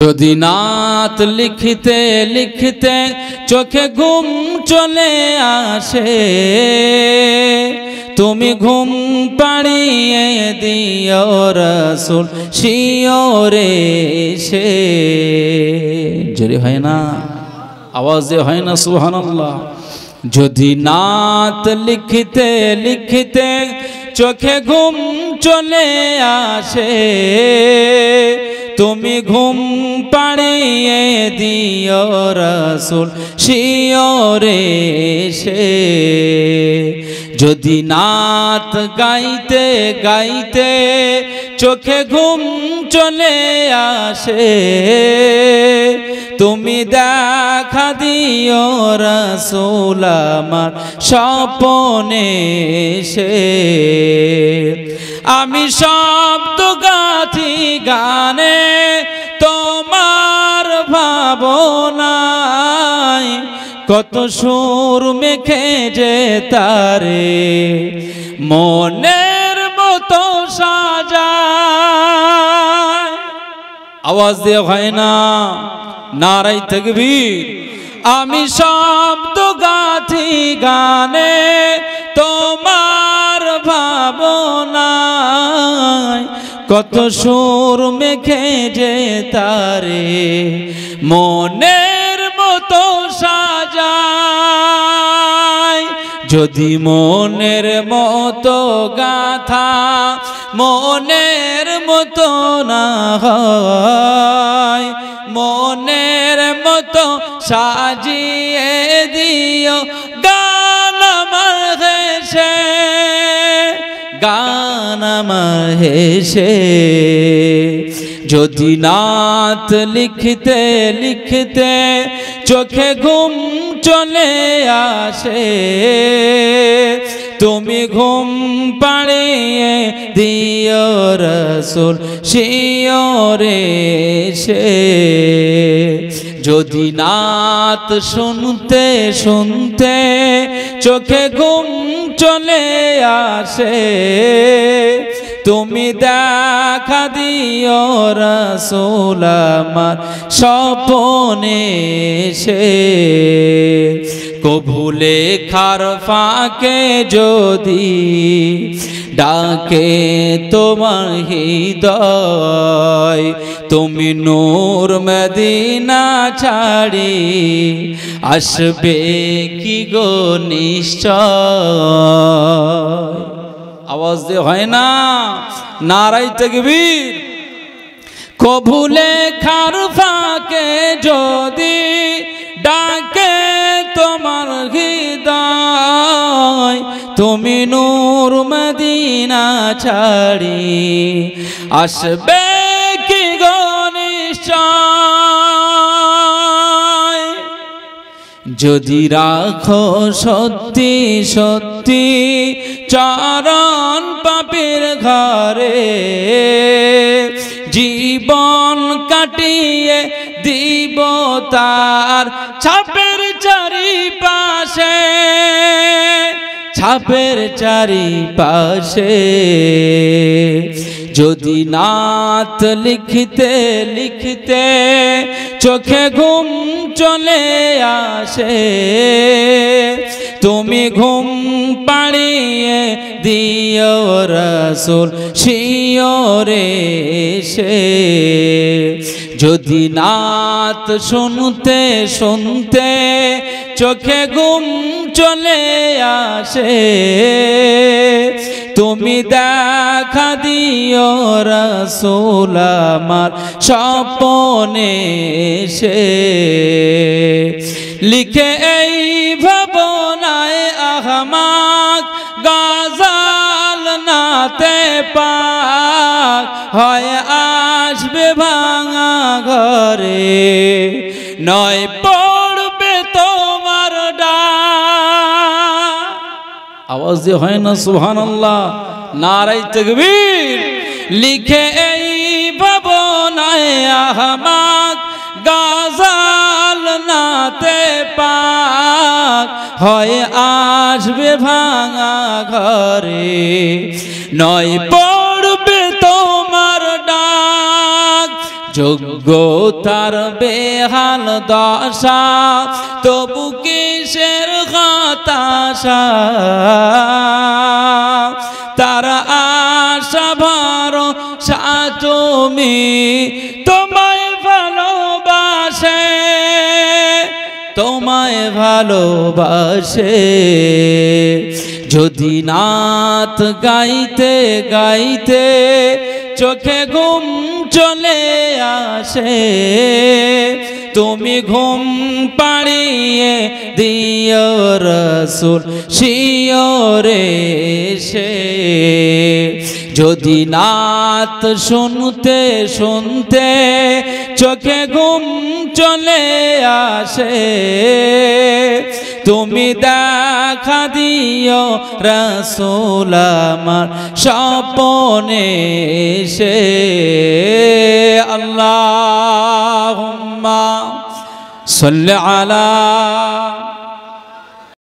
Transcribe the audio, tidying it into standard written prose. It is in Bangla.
যদি নাত লিখতে লিখতে চোখে ঘুম চলে আসে, তুমি ঘুম পাড়িয়ে দিও রাসূল শিওরে সে। জোরে হয় না, আওয়াজে হয় না সুবহানাল্লাহ। যদি নাত লিখতে লিখতে চোখে ঘুম চলে আসে, তুমি ঘুম পাড়িয়ে দিও রাসূল শিওরে সে। যদি নাত গাইতে গাইতে চোখে ঘুম চলে আসে, তুমি দেখা দিও রাসূল আমার স্বপনে সে। আমি শব্দ গাথি গানে তোমার ভাবনায়, কত সুর মেখে যে তারে মনের মতো সাজায়। আওয়াজ দিয়ে হয় না, নারায়ে তাকবীর। আমি শব্দ গাথি গানে তোমার ভাবনায়, কত সুর মেখে যে তারে মনের মতো সাজায়। যদি মনের মতো গাথা মনের মতো না হয়, মনের মতো সাজিয়ে দিও গান আমার হেসে, গান আমার হেসে। যদি নাত লিখতে লিখতে চোখে ঘুম চলে আসে, তুমি ঘুম পাড়িয়ে দিও রাসূল শিওরে সে। যদি নাত শুনতে শুনতে চোখে ঘুম চলে আসে, তুমি দেখা দিও রাসূল আমার স্বপনে সে। কভু লেখার ফাঁকে যদি ডাকে তোমার হৃদয়, তুমি নূর মদিনা ছাড়ি আসবে কি গো নিশ্চয়। আওয়াজ দিয়ে হয় না, নারায়ে তাকবীর। কভু লেখার ফাঁকে যদি ডাকে তোমার হৃদয়, তুমি নূর মদিনা ছাড়ি আসবে কি গো নিশ্চয়। যদি রাখো সত্যি সত্যি চরণ পাপের ঘরে, জীবন কাটিয়ে দিব তার ছাপের চারিপাশে, ছাপের চারিপাশে। যদি নাত লিখতে লিখতে চোখে ঘুম চলে আসে, তুমি ঘুম পাড়িয়ে দিও রাসূল শিওরে সে। যদি নাত শুনতে শুনতে চোখে ঘুম চলে আসে, তুমি দেখা দিও রাসূল আমার স্বপনে সে। লিখে এই ভাবনায় আহমাক গাজাল নাতে পাক, হয় আসবে ভাঙা ঘরে নয় পড়বে তোমার ডাক। আওয়াজ দিয়ে হয় না সুবহানাল্লাহ, নারায়ে তাকবীর। লিখে এই ভাবনায় আহমাক গাজাল নাতে পাক, হয় আসবে ভাঙা ঘরে নয় পড়বে তোমার ডাক। যোগ্যতার বেহাল দশা তবু কিসের হতাশা তার আশা ভরসা তুমি তোমায় ভালোবাসে তোমায় ভালোবাসে যদি নাত গাইতে গাইতে চোখে ঘুম চলে আসে তুমি ঘুম পাড়িয়ে দিও রসুল শিওরে সে যদি নাত শুনতে শুনতে চোখে ঘুম চলে আসে তুমি দেখা দিও রসুল আমার স্বপ্নে সে আল্লাহুম্মা সাল্লি আলা